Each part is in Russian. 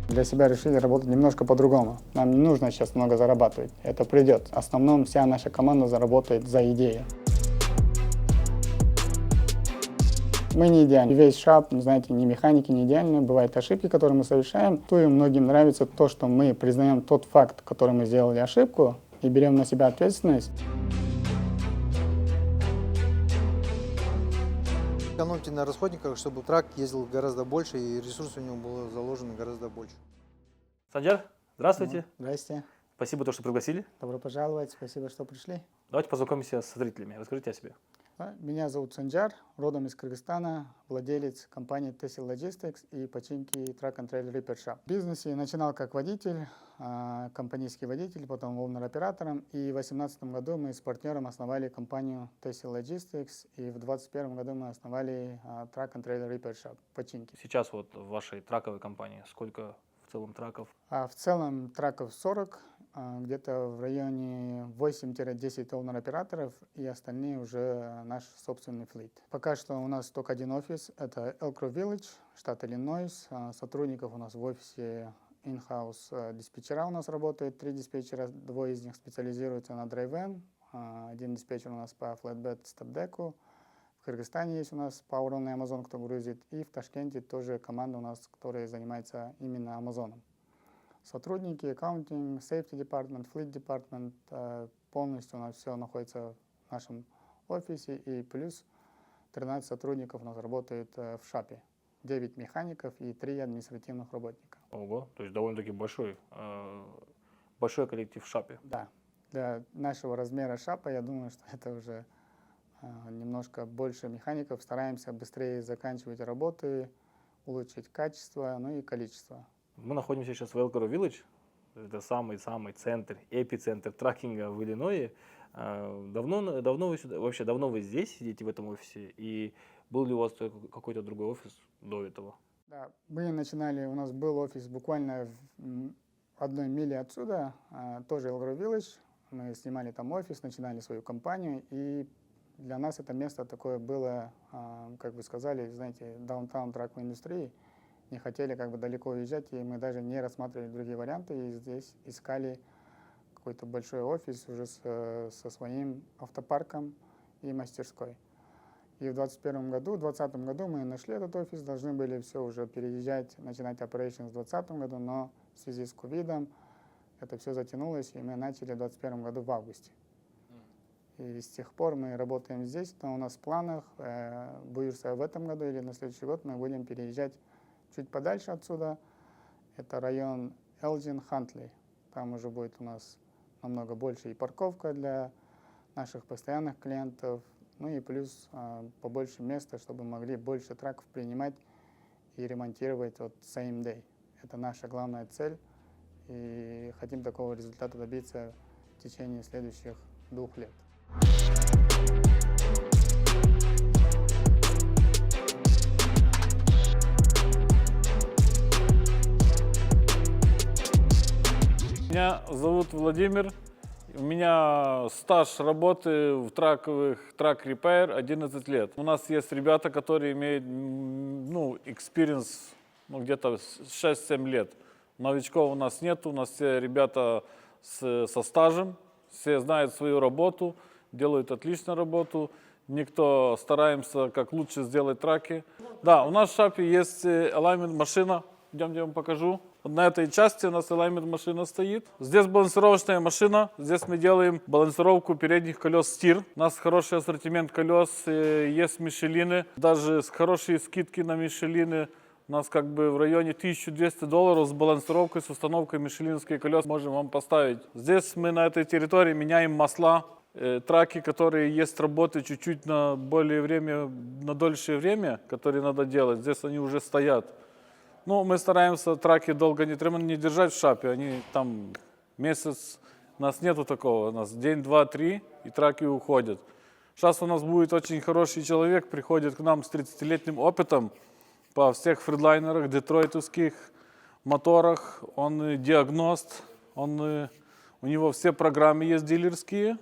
Для себя решили работать немножко по-другому. Нам не нужно сейчас много зарабатывать. Это придет. В основном вся наша команда заработает за идею. Мы не идеальны. Весь шап, знаете, ни механики не идеальны. Бывают ошибки, которые мы совершаем. То и многим нравится то, что мы признаем тот факт, который мы сделали ошибку, и берем на себя ответственность. Экономьте на расходниках, чтобы трак ездил гораздо больше и ресурсов у него было заложено гораздо больше. Санджар, здравствуйте. Здрасте. Спасибо, что пригласили. Добро пожаловать. Спасибо, что пришли. Давайте познакомимся со зрителями. Расскажите о себе. Меня зовут Санджар, родом из Кыргызстана, владелец компании Tessil Logistics и починки Truck and Trailer Repair Shop. В бизнесе начинал как водитель, компанейский водитель, потом оунер-оператором. И в 2018 году мы с партнером основали компанию Tessil Logistics, и в 2021 году мы основали Truck and Trailer Repair Shop, починки. Сейчас вот в вашей траковой компании сколько в целом траков? В целом траков 40, где-то в районе 8-10 оунер-операторов, и остальные уже наш собственный флит. Пока что у нас только один офис, это Elk Grove Village, штат Иллинойс. Сотрудников у нас в офисе in-house диспетчера у нас работают, 3 диспетчера, 2 из них специализируются на драйв-эн, 1 диспетчер у нас по flatbed степ-деку. В Кыргызстане есть у нас Power on Amazon, кто грузит, и в Ташкенте тоже команда у нас, которая занимается именно Амазоном. Сотрудники, аккаунтинг, safety department, fleet department, полностью у нас все находится в нашем офисе, и плюс 13 сотрудников у нас работает в шапе, 9 механиков и 3 административных работника. Ого, то есть довольно-таки большой коллектив в шапе. Да, для нашего размера шапа, я думаю, что это уже немножко больше механиков. Стараемся быстрее заканчивать работы, улучшить качество, ну и количество. Мы находимся сейчас в Elk Grove Village. Это самый центр, эпицентр тракинга в Иллинойсе. Давно вы здесь сидите в этом офисе? И был ли у вас какой-то другой офис до этого? Да, мы начинали, у нас был офис буквально в 1 миле отсюда, тоже Elk Grove Village. Мы снимали там офис, начинали свою компанию, и для нас это место такое было, как вы сказали, знаете, даунтаун траковой индустрии. Не хотели как бы далеко уезжать, и мы даже не рассматривали другие варианты, и здесь искали какой-то большой офис уже со своим автопарком и мастерской. И в 2020 году мы нашли этот офис, должны были все уже переезжать, начинать operation в 2020 году, но в связи с ковидом это все затянулось, и мы начали в 2021 году в августе. И с тех пор мы работаем здесь, но у нас в планах, боюсь, в этом году или на следующий год мы будем переезжать чуть подальше отсюда. Это район Элджин-Хантли. Там уже будет у нас намного больше и парковка для наших постоянных клиентов, ну и плюс побольше места, чтобы могли больше траков принимать и ремонтировать вот same day. Это наша главная цель, и хотим такого результата добиться в течение следующих 2 лет. Меня зовут Владимир. У меня стаж работы в трак repair 11 лет. У нас есть ребята, которые имеют experience где-то 6-7 лет. Новичков у нас нет, у нас все ребята со стажем, все знают свою работу, делают отличную работу. Никто стараемся как лучше сделать траки. Да, у нас в шапе есть alignment машина. Идем, я вам покажу. Вот на этой части у нас alignment машина стоит. Здесь балансировочная машина. Здесь мы делаем балансировку передних колес стир. У нас хороший ассортимент колес, есть Мишелины. Даже с хорошей скидки на Мишелины у нас как бы в районе $1200 с балансировкой, с установкой мишелинских колес можем вам поставить. Здесь мы на этой территории меняем масла. Траки, которые есть работы чуть-чуть на дольшее время, которые надо делать, здесь они уже стоят. Ну, мы стараемся траки долго не держать в шапе, они там месяц, у нас нету такого, у нас день, 2, 3 и траки уходят. Сейчас у нас будет очень хороший человек, приходит к нам с 30-летним опытом по всех фридлайнерах, детройтовских моторах, он диагност, У него все программы есть дилерские,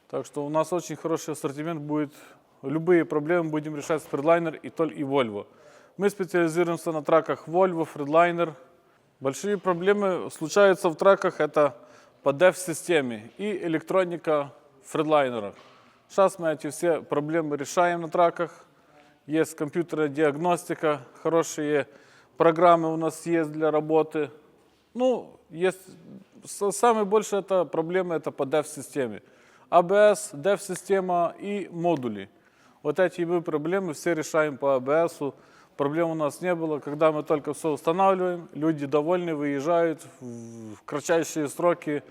так что у нас очень хороший ассортимент будет. Любые проблемы будем решать с Freightliner и Volvo. Мы специализируемся на траках Volvo, Freightliner. Большие проблемы случаются в траках, это по DEF-системе и электроника в Freightliner. Сейчас мы эти все проблемы решаем на траках. Есть компьютерная диагностика, хорошие программы у нас есть для работы. Ну, есть самая большая проблема это по DEF-системе. ABS, DEF-система и модули. Вот эти мы проблемы все решаем по ABS. Проблем у нас не было. Когда мы только все устанавливаем, люди довольны, выезжают в кратчайшие сроки,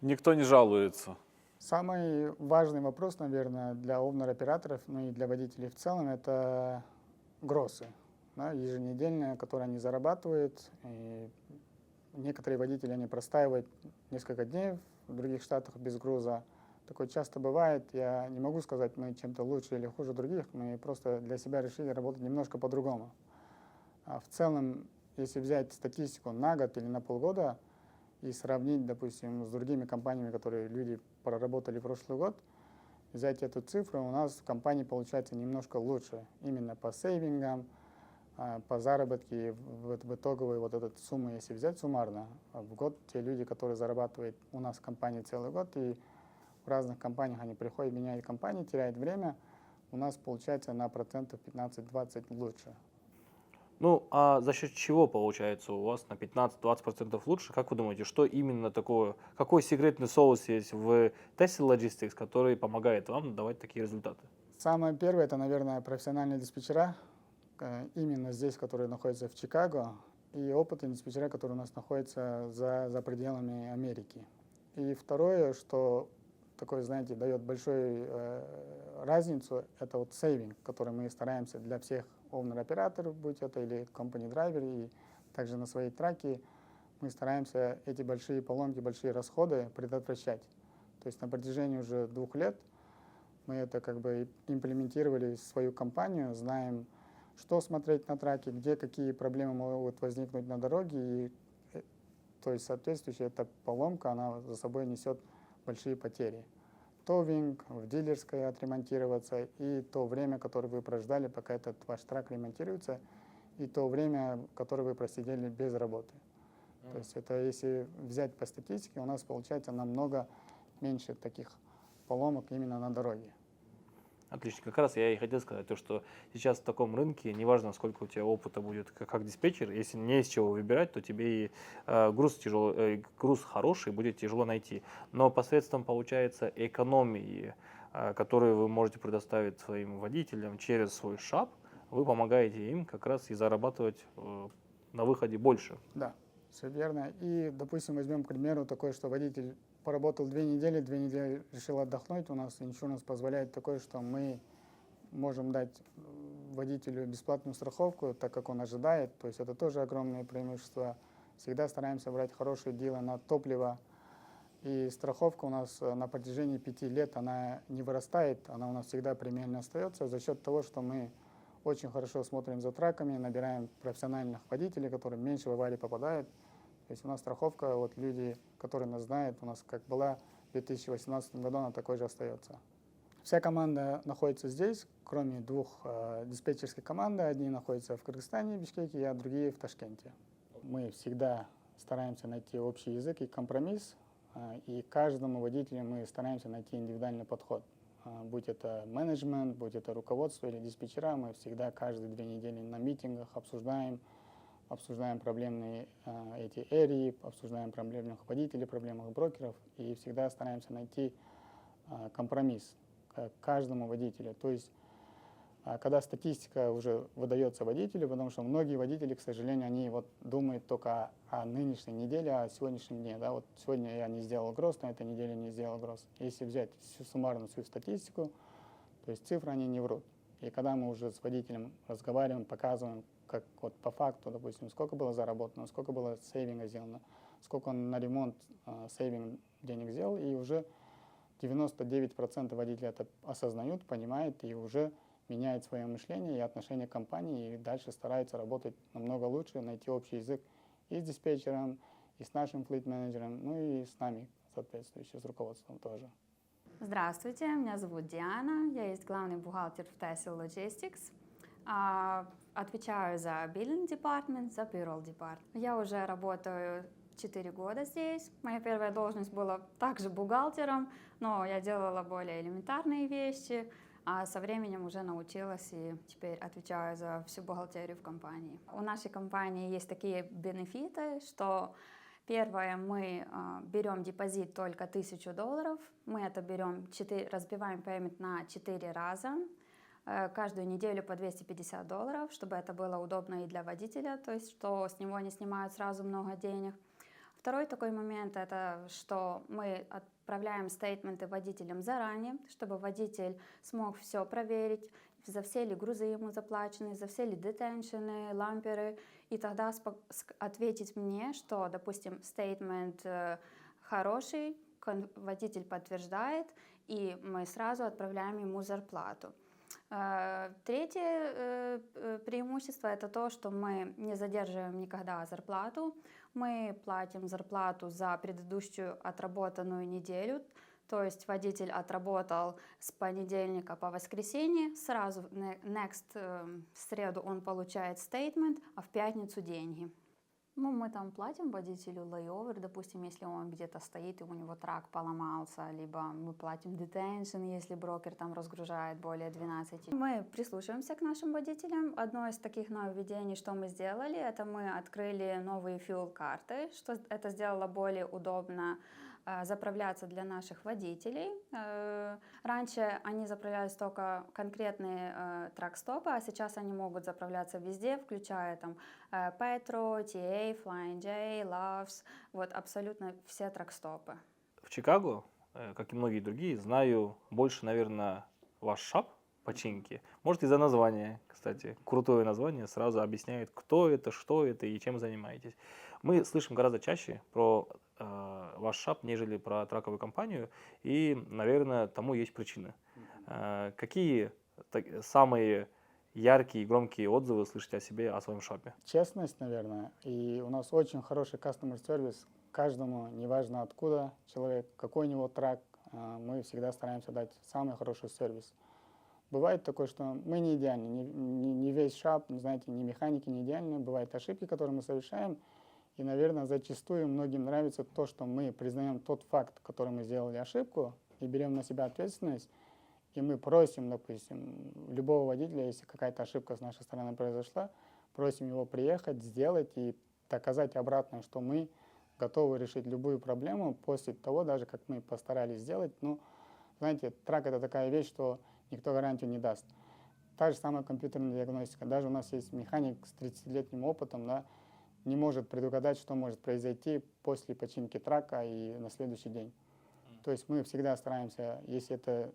никто не жалуется. Самый важный вопрос, наверное, для овнер-операторов, ну и для водителей в целом, это гроссы, да, еженедельные, которые они зарабатывают. И некоторые водители, они простаивают несколько дней в других штатах без груза. Такое часто бывает. Я не могу сказать, мы чем-то лучше или хуже других. Мы просто для себя решили работать немножко по-другому. А в целом, если взять статистику на год или на полгода и сравнить, допустим, с другими компаниями, которые люди проработали прошлый год, взять эту цифру, у нас в компании получается немножко лучше. Именно по сейвингам, по заработке, в итоговой вот эту сумму, если взять суммарно, в год те люди, которые зарабатывают у нас в компании целый год, и в разных компаниях они приходят, меняют компании, теряют время, у нас получается на процентов 15-20 лучше. Ну, а за счет чего получается у вас на 15-20% лучше? Как вы думаете, что именно такое, какой секретный соус есть в Tesla Logistics, который помогает вам давать такие результаты? Самое первое, это, наверное, профессиональные диспетчера, именно здесь, которые находятся в Чикаго, и опытные диспетчера, которые у нас находятся за пределами Америки. И второе, что такое, знаете, дает большую разницу, это вот сейвинг, который мы стараемся для всех овнер-операторов, будь это или компани-драйвер, и также на своей траке мы стараемся эти большие поломки, большие расходы предотвращать. То есть на протяжении уже 2 лет мы это как бы имплементировали в свою компанию, знаем, что смотреть на траке, где какие проблемы могут возникнуть на дороге, и то есть соответствующая эта поломка, она за собой несет большие потери. Товинг, в дилерской отремонтироваться, и то время, которое вы прождали, пока этот ваш трак ремонтируется, и то время, которое вы просидели без работы. То есть это если взять по статистике, у нас получается намного меньше таких поломок именно на дороге. Отлично. Как раз я и хотел сказать, то, что сейчас в таком рынке, неважно, сколько у тебя опыта будет как диспетчер, если не из чего выбирать, то тебе и груз хороший будет тяжело найти. Но посредством, получается, экономии, которую вы можете предоставить своим водителям через свой шап, вы помогаете им как раз и зарабатывать на выходе больше. Да, все верно. И, допустим, возьмем, к примеру, такое, что водитель поработал 2 недели, 2 недели решил отдохнуть. У нас иншуранс позволяет такое, что мы можем дать водителю бесплатную страховку, так как он ожидает. То есть это тоже огромное преимущество. Всегда стараемся брать хорошие дилы на топливо. И страховка у нас на протяжении 5 лет, она не вырастает, она у нас всегда премиально остается за счет того, что мы очень хорошо смотрим за траками, набираем профессиональных водителей, которые меньше в аварии попадают. То есть у нас страховка, вот люди, которые нас знают, у нас как была в 2018 году, она такой же остается. Вся команда находится здесь, кроме 2 диспетчерских команд. Одни находятся в Кыргызстане, в Бишкеке, а другие в Ташкенте. Мы всегда стараемся найти общий язык и компромисс, и каждому водителю мы стараемся найти индивидуальный подход. Будь это менеджмент, будь это руководство или диспетчера, мы всегда каждые 2 недели на митингах обсуждаем проблемные эти эрии, обсуждаем проблемных водителей, проблемных брокеров, и всегда стараемся найти компромисс к каждому водителю. То есть, когда статистика уже выдается водителю, потому что многие водители, к сожалению, они вот думают только о нынешней неделе, о сегодняшнем дне. Да? Вот сегодня я не сделал гроз, на этой неделе не сделал гроз. Если взять суммарно всю статистику, то есть цифры, они не врут. И когда мы уже с водителем разговариваем, показываем, как вот по факту, допустим, сколько было заработано, сколько было сейвинга сделано, сколько он на ремонт сейвинг денег сделал, и уже 99% водителей это осознают, понимают и уже меняют свое мышление и отношение к компании, и дальше стараются работать намного лучше, найти общий язык и с диспетчером, и с нашим флит-менеджером, ну и с нами, соответствующе, с руководством тоже. Здравствуйте, меня зовут Диана, я есть главный бухгалтер в Tessel Logistics. Отвечаю за Billing Department, за Payroll Department. Я уже работаю 4 года здесь. Моя первая должность была также бухгалтером, но я делала более элементарные вещи, а со временем уже научилась и теперь отвечаю за всю бухгалтерию в компании. У нашей компании есть такие бенефиты, что первое, мы берем депозит только $1000, мы это берем, разбиваем payment на 4 раза, каждую неделю по $250, чтобы это было удобно и для водителя, то есть что с него не снимают сразу много денег. Второй такой момент, это что мы отправляем стейтменты водителям заранее, чтобы водитель смог все проверить, за все ли грузы ему заплачены, за все ли детеншены, ламперы, и тогда ответить мне, что, допустим, стейтмент хороший, водитель подтверждает, и мы сразу отправляем ему зарплату. Третье преимущество – это то, что мы не задерживаем никогда зарплату. Мы платим зарплату за предыдущую отработанную неделю. То есть водитель отработал с понедельника по воскресенье, сразу в среду он получает стейтмент, а в пятницу деньги. Ну, мы там платим водителю лейовер, допустим, если он где-то стоит и у него трак поломался, либо мы платим детеншн, если брокер там разгружает более 12. Мы прислушиваемся к нашим водителям. Одно из таких нововведений, что мы сделали, это мы открыли новые fuel-карты, что это сделало более удобно заправляться для наших водителей. Раньше они заправлялись только конкретные трак-стопы, а сейчас они могут заправляться везде, включая там Petro, TA, Flying J, Loves, вот абсолютно все трак-стопы. В Чикаго, как и многие другие, знаю больше, наверное, ваш шап починки. Может, из-за названия, кстати. Крутое название сразу объясняет, кто это, что это и чем занимаетесь. Мы слышим гораздо чаще про ваш шап, нежели про траковую компанию, и, наверное, тому есть причины. Какие самые яркие и громкие отзывы слышите о себе, о своем шапе? Честность, наверное, и у нас очень хороший customer service. Каждому, неважно откуда человек, какой у него трак, мы всегда стараемся дать самый хороший сервис. Бывает такое, что мы не идеальны, не весь шап, знаете, ни механики не идеальны, бывают ошибки, которые мы совершаем, и, наверное, зачастую многим нравится то, что мы признаем тот факт, который мы сделали ошибку, и берем на себя ответственность, и мы просим, допустим, любого водителя, если какая-то ошибка с нашей стороны произошла, просим его приехать, сделать и доказать обратно, что мы готовы решить любую проблему после того, даже как мы постарались сделать. Ну, знаете, трак — это такая вещь, что никто гарантию не даст. Та же самая компьютерная диагностика. Даже у нас есть механик с 30-летним опытом, да, не может предугадать, что может произойти после починки трака и на следующий день. То есть мы всегда стараемся, если это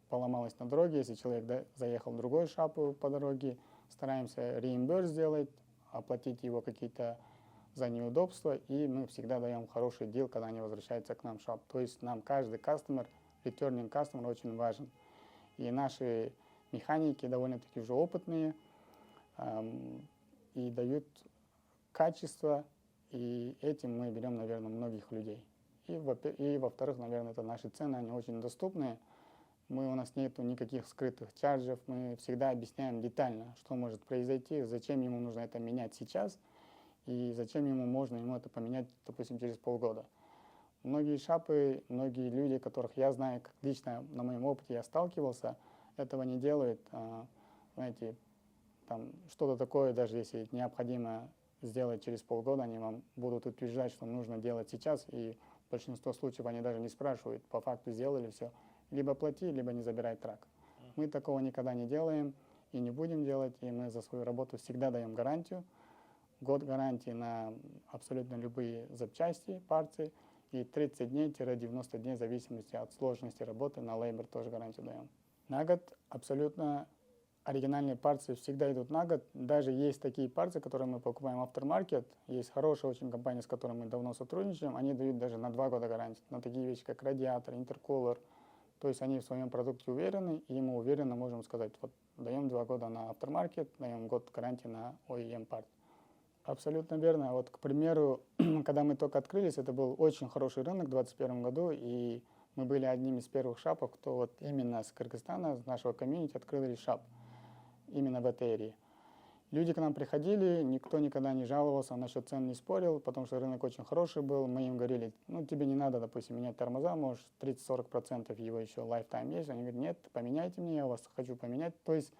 поломалось на дороге, если человек заехал в другой шап по дороге, стараемся реимбурс сделать, оплатить его какие-то за неудобства, и мы всегда даем хороший дил, когда они возвращаются к нам в шап. То есть нам каждый customer, returning customer очень важен. И наши механики довольно-таки уже опытные и дают качество, и этим мы берем, наверное, многих людей. И во-вторых, наверное, это наши цены, они очень доступные. У нас нет никаких скрытых чарджев, мы всегда объясняем детально, что может произойти, зачем ему нужно это менять сейчас, и зачем ему это поменять, допустим, через полгода. Многие шапы, многие люди, которых я знаю, как лично на моем опыте я сталкивался, этого не делают. Знаете, там что-то такое, даже если необходимо сделать через полгода, они вам будут утверждать, что нужно делать сейчас, и в большинстве случаев они даже не спрашивают, по факту сделали все. Либо плати, либо не забирай трак. Мы такого никогда не делаем и не будем делать, и мы за свою работу всегда даем гарантию. Год гарантии на абсолютно любые запчасти, парты, и 30 дней-90 дней в зависимости от сложности работы на лейбер тоже гарантию даем. На год абсолютно оригинальные парты всегда идут на год. Даже есть такие парты, которые мы покупаем aftermarket. Есть хорошая очень компания, с которой мы давно сотрудничаем. Они дают даже на 2 года гарантии на такие вещи, как радиатор, интеркулер. То есть они в своем продукте уверены, и мы уверенно можем сказать, вот даем 2 года на aftermarket, даем год гарантии на OEM парт. Абсолютно верно. Вот, к примеру, когда мы только открылись, это был очень хороший рынок в 2021 году, и мы были одним из первых шапов, кто вот именно с Кыргызстана, с нашего комьюнити открыли шап именно в этой эрии. Люди к нам приходили, никто никогда не жаловался, насчет цен не спорил, потому что рынок очень хороший был. Мы им говорили, ну тебе не надо, допустим, менять тормоза, может 30-40% его еще lifetime есть. Они говорят, нет, поменяйте мне, я вас хочу поменять. То есть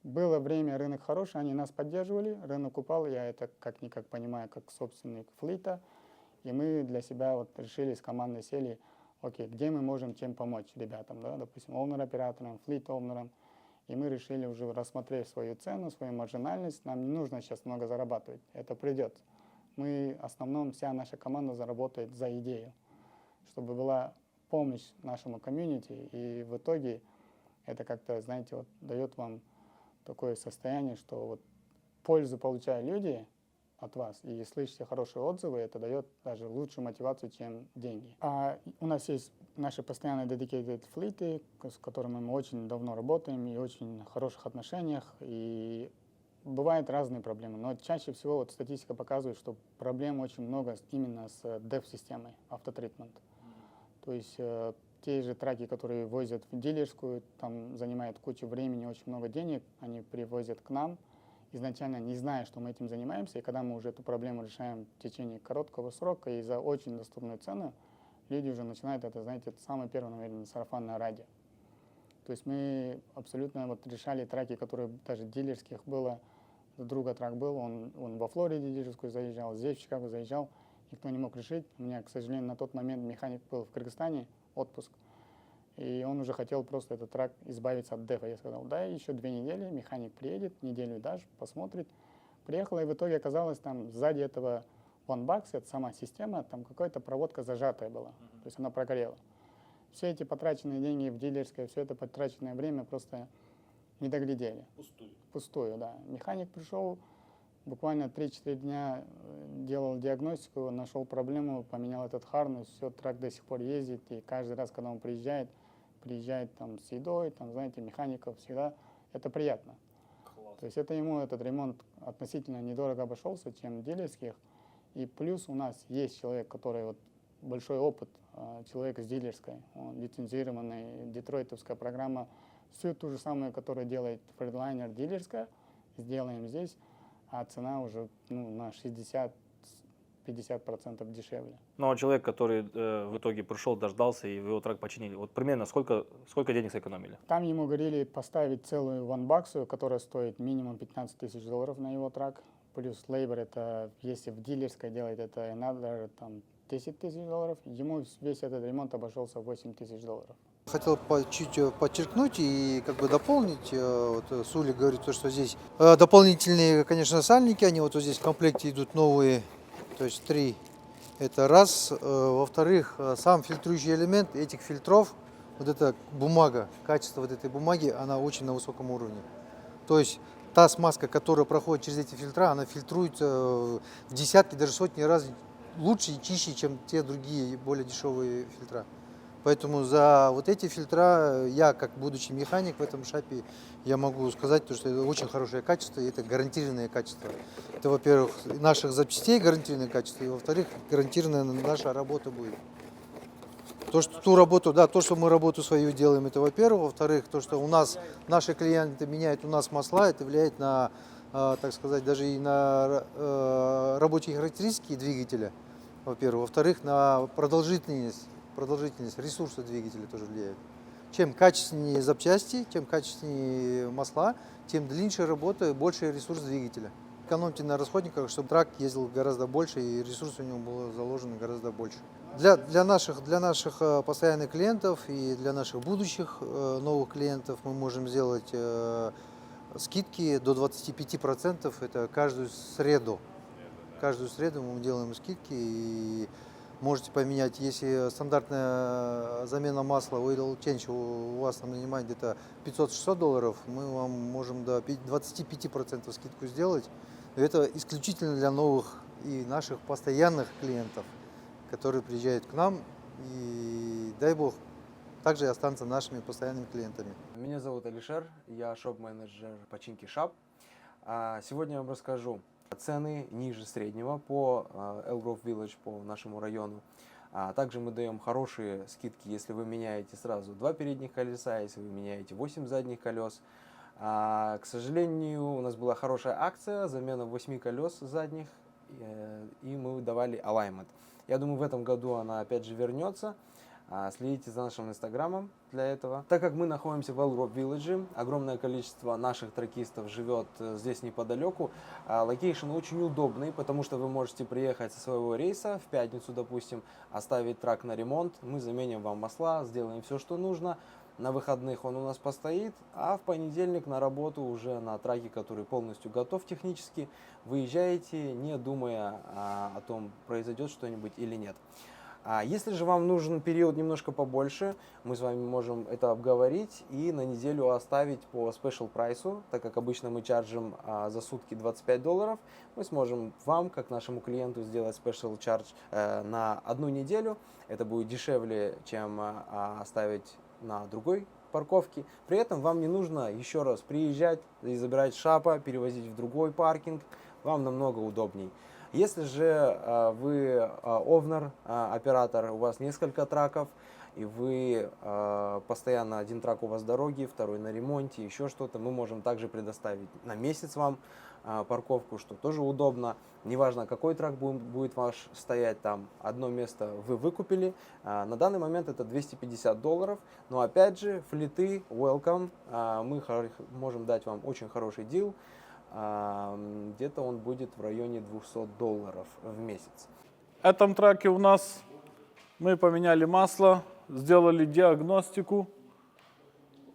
было время, рынок хороший, они нас поддерживали, рынок упал, я это как-никак понимаю, как собственник флита. И мы для себя вот решили с командой сели, окей, где мы можем чем помочь ребятам, да, допустим, оунер-операторам, флит-оунерам. И мы решили уже, рассмотрев свою цену, свою маржинальность, нам не нужно сейчас много зарабатывать, это придет. Мы, в основном, вся наша команда заработает за идею, чтобы была помощь нашему комьюнити, и в итоге это как-то, знаете, вот дает вам такое состояние, что вот пользу получают люди от вас, и слышите хорошие отзывы, это дает даже лучшую мотивацию, чем деньги. А у нас есть наши постоянные dedicated флиты, с которыми мы очень давно работаем и очень в хороших отношениях, и бывают разные проблемы, но чаще всего вот статистика показывает, что проблем очень много именно с dev-системой, автотрейтмент. То есть те же траки, которые возят в дилерскую, там занимает кучу времени, очень много денег, они привозят к нам, изначально не зная, что мы этим занимаемся, и когда мы уже эту проблему решаем в течение короткого срока и за очень доступную цену, люди уже начинают это, знаете, это самое первое, наверное, сарафанное радио. То есть мы абсолютно вот решали траки, которые даже дилерских было, друга трак был, он во Флориде дилерскую заезжал, здесь в Чикаго заезжал, никто не мог решить. У меня, к сожалению, на тот момент механик был в Кыргызстане, отпуск, и он уже хотел просто этот трак избавиться от дефа. Я сказал, да, еще 2 недели, механик приедет, неделю дашь, посмотрит. Приехала, и в итоге оказалось, там сзади этого OneBox, это сама система, там какая-то проводка зажатая была, то есть она прогорела. Все эти потраченные деньги в дилерское, все это потраченное время просто не доглядели. Пустую, да. Механик пришел, буквально 3-4 дня делал диагностику, нашел проблему, поменял этот харнес, все, трак до сих пор ездит, и каждый раз, когда он приезжает там с едой, там, знаете, механиков всегда, это приятно. То есть это ему этот ремонт относительно недорого обошелся, чем дилерских. И плюс у нас есть человек, который вот большой опыт, человек из дилерской, он лицензированный, детройтовская программа, все то же самое, которое делает Freightliner дилерская, сделаем здесь, а цена уже на 60-50% дешевле. Ну, а человек, который в итоге пришел, дождался и вы его трак починили, вот примерно сколько денег сэкономили? Там ему говорили поставить целую OneBox, которая стоит минимум $15 000 на его трак, плюс лейбор, это если в дилерской делать, это another, там, $10 000, ему весь этот ремонт обошелся $8 000. Хотел чуть подчеркнуть и как бы дополнить, вот Сули говорит, то, что здесь дополнительные, конечно, сальники, они вот здесь в комплекте идут новые, то есть 3, это раз. Во-вторых, сам фильтрующий элемент этих фильтров, вот эта бумага, качество вот этой бумаги, она очень на высоком уровне. То есть та смазка, которая проходит через эти фильтра, она фильтрует в десятки, даже сотни раз лучше и чище, чем те другие более дешевые фильтра. Поэтому за вот эти фильтра я, как будучи механик в этом шапе, я могу сказать, что это очень хорошее качество, и это гарантированное качество. Это, во-первых, наших запчастей гарантированное качество, и, во-вторых, гарантированная наша работа будет. То, что ту работу, да, то, что мы работу свою делаем, это, во-первых. Во-вторых, то, что у нас наши клиенты меняют у нас масла, это влияет на, так сказать, даже и на рабочие характеристики двигателя, во-первых. Во-вторых, на продолжительность ресурса двигателя тоже влияет. Чем качественнее запчасти, чем качественнее масла, тем длиннее работа, больше ресурс двигателя. Экономьте на расходниках, чтобы трак ездил гораздо больше и ресурс у него был заложен гораздо больше. Для наших постоянных клиентов и для наших будущих новых клиентов мы можем сделать скидки до 25%. Это каждую среду. Каждую среду мы делаем скидки и можете поменять, если стандартная замена масла oil change у вас там занимает где-то $500-600, мы вам можем до 25% скидку сделать. Это исключительно для новых и наших постоянных клиентов, которые приезжают к нам, и дай бог, также и останутся нашими постоянными клиентами. Меня зовут Алишер, я шоп-менеджер починки шап. Сегодня я вам расскажу, Цены ниже среднего по Elgrove Village, по нашему району. Также мы даем хорошие скидки, если вы меняете сразу 2 передних колеса, если вы меняете 8 задних колес. К сожалению, у нас была хорошая акция, замена 8 колес задних, и мы давали alignment. Я думаю, в этом году она опять же вернется. Следите за нашим инстаграмом для этого. Так как мы находимся в Elgrove Village, огромное количество наших тракистов живет здесь неподалеку. Локейшн очень удобный, потому что вы можете приехать со своего рейса в пятницу, допустим, оставить трак на ремонт. Мы заменим вам масла, сделаем все, что нужно. На выходных он у нас постоит, а в понедельник на работу уже на траке, который полностью готов технически, выезжаете, не думая о том, произойдет что-нибудь или нет. Если же вам нужен период немножко побольше, мы с вами можем это обговорить и на неделю оставить по special прайсу, так как обычно мы чаржим за сутки $25, мы сможем вам, как нашему клиенту, сделать special charge на 1 неделю. Это будет дешевле, чем оставить на другой парковке. При этом вам не нужно еще раз приезжать и забирать шапа, перевозить в другой паркинг. Вам намного удобней. Если же вы овнер, оператор, у вас несколько траков, и вы постоянно один трак у вас в дороге, второй на ремонте, еще что-то, мы можем также предоставить на месяц вам парковку, что тоже удобно. Неважно, какой трак будет ваш стоять там, одно место вы выкупили. На данный момент это $250. Но опять же, флиты, welcome, мы можем дать вам очень хороший дил. Где-то он будет в районе $200 в месяц. В этом траке у нас мы поменяли масло, сделали диагностику,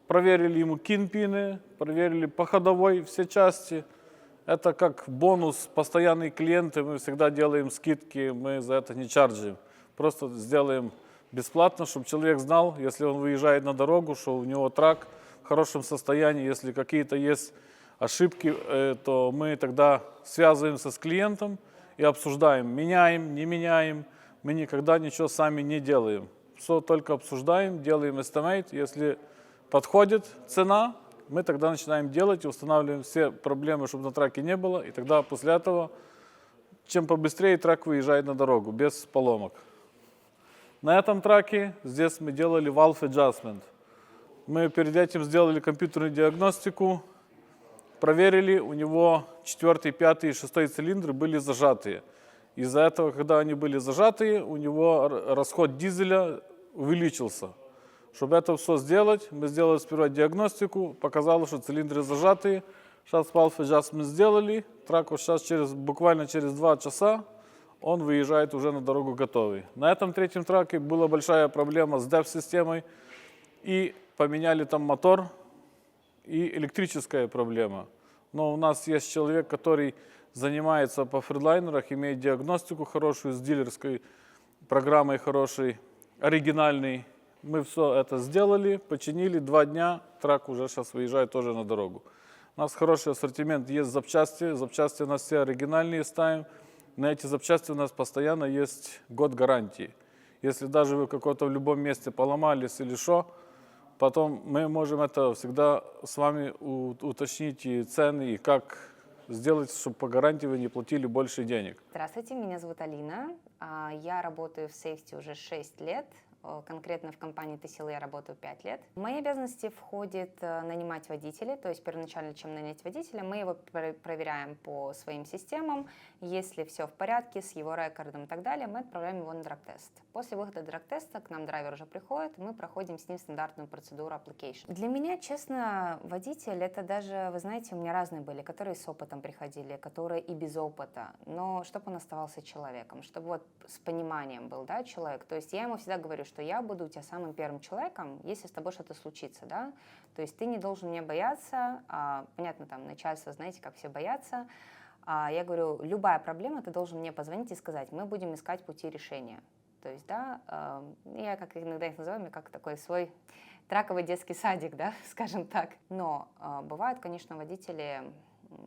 проверили ему кинпины, проверили по ходовой все части. Это как бонус, постоянные клиенты, мы всегда делаем скидки, мы за это не чарджим. Просто сделаем бесплатно, чтобы человек знал, если он выезжает на дорогу, что у него трак в хорошем состоянии, если какие-то есть ошибки, то мы тогда связываемся с клиентом и обсуждаем, меняем, не меняем. Мы никогда ничего сами не делаем. Все только обсуждаем, делаем estimate. Если подходит цена, мы тогда начинаем делать и устанавливаем все проблемы, чтобы на траке не было. И тогда после этого, чем побыстрее трак выезжает на дорогу, без поломок. На этом траке здесь мы делали valve adjustment. Мы перед этим сделали компьютерную диагностику, проверили, у него 4, 5 и 6 цилиндры были зажатые. Из-за этого, когда они были зажатые, у него расход дизеля увеличился. Чтобы это все сделать, мы сделали сперва диагностику, показало, что цилиндры зажатые. Сейчас valve adjustment сделали, трак вот сейчас буквально через 2 часа он выезжает уже на дорогу готовый. На этом 3-м траке была большая проблема с DEF-системой, и поменяли там мотор, и электрическая проблема. Но у нас есть человек, который занимается по фридлайнерах, имеет диагностику хорошую, с дилерской программой хорошей, оригинальной. Мы все это сделали, починили, 2 дня, трак уже сейчас выезжает тоже на дорогу. У нас хороший ассортимент, есть запчасти, запчасти у нас все оригинальные ставим. На эти запчасти у нас постоянно есть год гарантии. Если даже вы какое-то в любом месте поломались или что, потом мы можем это всегда с вами уточнить и цены, и как сделать, чтобы по гарантии вы не платили больше денег. Здравствуйте, меня зовут Алина. Я работаю в Safety уже 6 лет. Конкретно в компании TCL я работаю 5 лет. В мои обязанности входит нанимать водителя, то есть первоначально, чем нанять водителя, мы его проверяем по своим системам. Если все в порядке с его рекордом и так далее, мы отправляем его на драг-тест. После выхода драг-теста к нам драйвер уже приходит, мы проходим с ним стандартную процедуру application. Для меня, честно, водитель, это даже, вы знаете, у меня разные были, которые с опытом приходили, которые и без опыта, но чтобы он оставался человеком, чтобы вот с пониманием был, да, человек. То есть я ему всегда говорю, что я буду у тебя самым первым человеком, если с тобой что-то случится, да, то есть ты не должен меня бояться, понятно, там, начальство, знаете, как все боятся, я говорю, любая проблема, ты должен мне позвонить и сказать, мы будем искать пути решения, то есть, да, я как иногда их называю, как такой свой траковый детский садик, да, скажем так, но бывают, конечно, водители,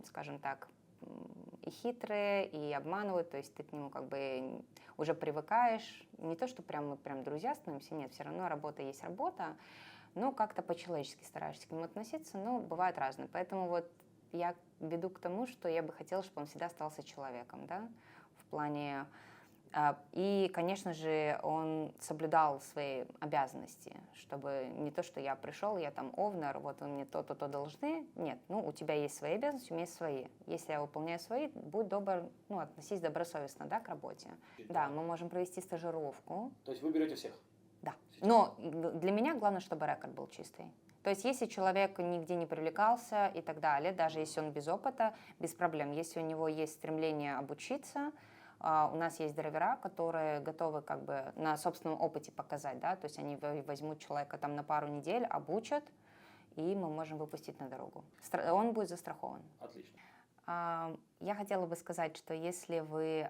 скажем так, и хитрые, и обманывают, то есть ты к нему как бы уже привыкаешь. Не то, что мы прям друзья становимся, нет, все равно работа есть работа, но как-то по-человечески стараешься к нему относиться, но бывает разное. Поэтому вот я веду к тому, что я бы хотела, чтобы он всегда остался человеком, да, в плане... И, конечно же, он соблюдал свои обязанности, чтобы не то, что я пришел, я там овнер, вот вы мне то должны. Нет, ну, у тебя есть свои обязанности, у меня есть свои. Если я выполняю свои, будь добр, ну, относись добросовестно, да, к работе. Да, мы можем провести стажировку. То есть вы берете всех? Да. Но для меня главное, чтобы рекорд был чистый. То есть если человек нигде не привлекался и так далее, даже если он без опыта, без проблем. Если у него есть стремление обучиться, у нас есть драйвера, которые готовы как бы на собственном опыте показать, да, то есть они возьмут человека там на пару недель, обучат, и мы можем выпустить на дорогу. Он будет застрахован. Отлично. Я хотела бы сказать, что если вы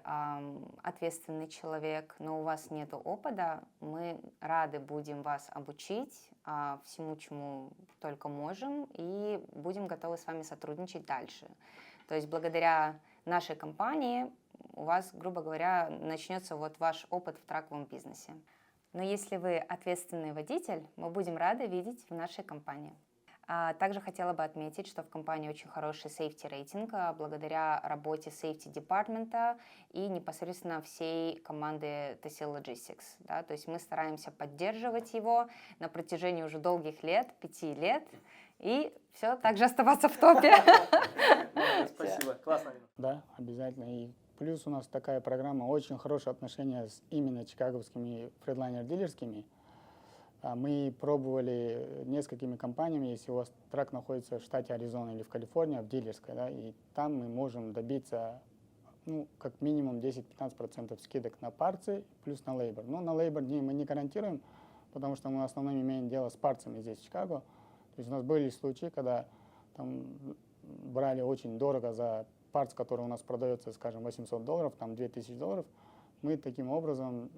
ответственный человек, но у вас нет опыта, мы рады будем вас обучить всему, чему только можем, и будем готовы с вами сотрудничать дальше. То есть благодаря нашей компании у вас, грубо говоря, начнется вот ваш опыт в траковом бизнесе. Но если вы ответственный водитель, мы будем рады видеть в нашей компании. Также хотела бы отметить, что в компании очень хороший safety рейтинг благодаря работе safety департамента и непосредственно всей команды TCL Logistics. Да? То есть мы стараемся поддерживать его на протяжении уже долгих лет, 5 лет, и все также оставаться в топе. Спасибо, классно. Да, обязательно. И плюс у нас такая программа, очень хорошие отношения с именно чикаговскими фредлайнер-дилерскими. Мы пробовали несколькими компаниями, если у вас трак находится в штате Аризона или в Калифорнии, в дилерской, да, и там мы можем добиться, ну, как минимум 10-15% скидок на парцы плюс на лейбор. Но на лейбор мы не гарантируем, потому что мы в основном имеем дело с парцами здесь, в Чикаго. То есть у нас были случаи, когда там брали очень дорого за парц, который у нас продается, скажем, $800, там $2000. Мы таким образом,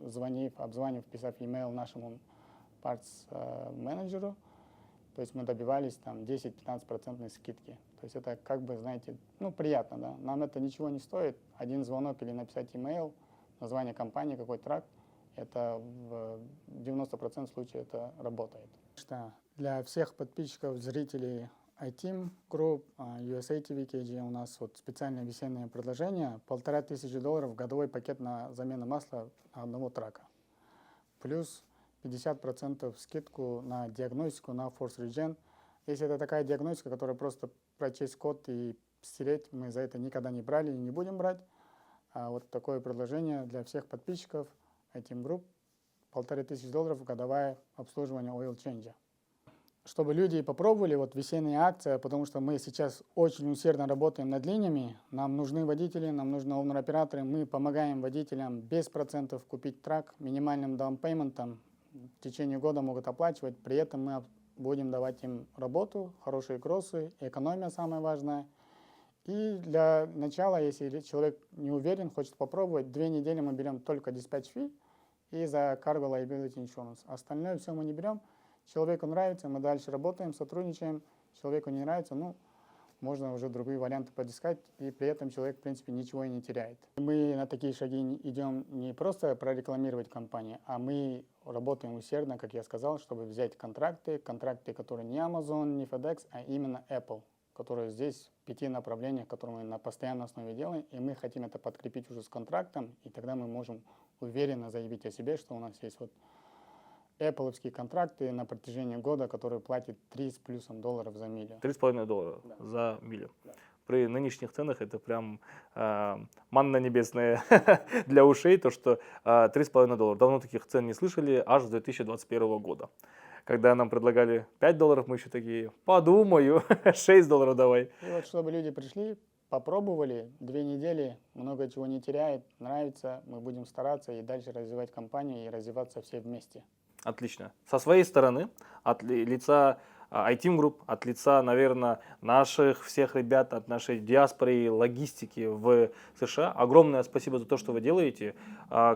обзвонив, писав e-mail нашему парц-менеджеру, то есть мы добивались там 10-15% скидки. То есть это как бы, знаете, ну, приятно, да. Нам это ничего не стоит. Один звонок или написать e-mail, название компании, какой трак, это в 90% случаев это работает. Что для всех подписчиков, зрителей iTeam Group, USA TV KG у нас вот специальное весеннее предложение. $1500 годовой пакет на замену масла на одного трака. Плюс 50% скидку на диагностику на Force Regen. Если это такая диагностика, которая просто прочесть код и стереть, мы за это никогда не брали и не будем брать. А вот такое предложение для всех подписчиков iTeam Group. $1500 годовое обслуживание Oil Change. Чтобы люди попробовали, вот весенняя акция, потому что мы сейчас очень усердно работаем над линиями, нам нужны водители, нам нужны оунер-операторы, мы помогаем водителям без процентов купить трак, минимальным даунпейментом, в течение года могут оплачивать, при этом мы будем давать им работу, хорошие кроссы, экономия самое важное. И для начала, если человек не уверен, хочет попробовать, 2 недели мы берем только dispatch fee и за cargo liability insurance. Остальное все мы не берем. Человеку нравится, мы дальше работаем, сотрудничаем. Человеку не нравится, ну, можно уже другие варианты подыскать, и при этом человек, в принципе, ничего и не теряет. Мы на такие шаги идем не просто прорекламировать компанию, а мы работаем усердно, как я сказал, чтобы взять контракты, которые не Amazon, не FedEx, а именно Apple, которые здесь в 5 направлениях, которые мы на постоянной основе делаем, и мы хотим это подкрепить уже с контрактом, и тогда мы можем уверенно заявить о себе, что у нас есть вот Apple-овские контракты на протяжении года, которые платят $3 с плюсом за милю. $3,5 за милю. Да. При нынешних ценах это прям манна небесная для ушей, то что $3,5. Давно таких цен не слышали, аж с 2021 года. Когда нам предлагали $5, мы еще такие, подумаю, $6 давай. И вот чтобы люди пришли, попробовали, 2 недели, много чего не теряет, нравится, мы будем стараться и дальше развивать компанию и развиваться все вместе. Отлично. Со своей стороны, от лица iTeam Group, от лица, наверное, наших всех ребят, от нашей диаспоры и логистики в США, огромное спасибо за то, что вы делаете.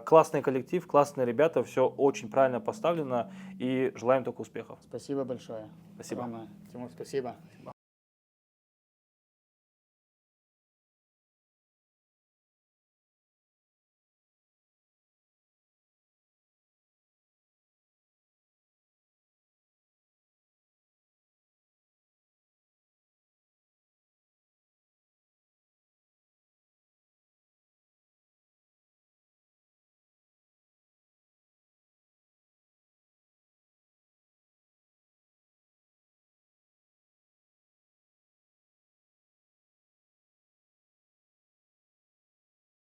Классный коллектив, классные ребята, все очень правильно поставлено и желаем только успехов. Спасибо большое. Спасибо. Тимур, спасибо.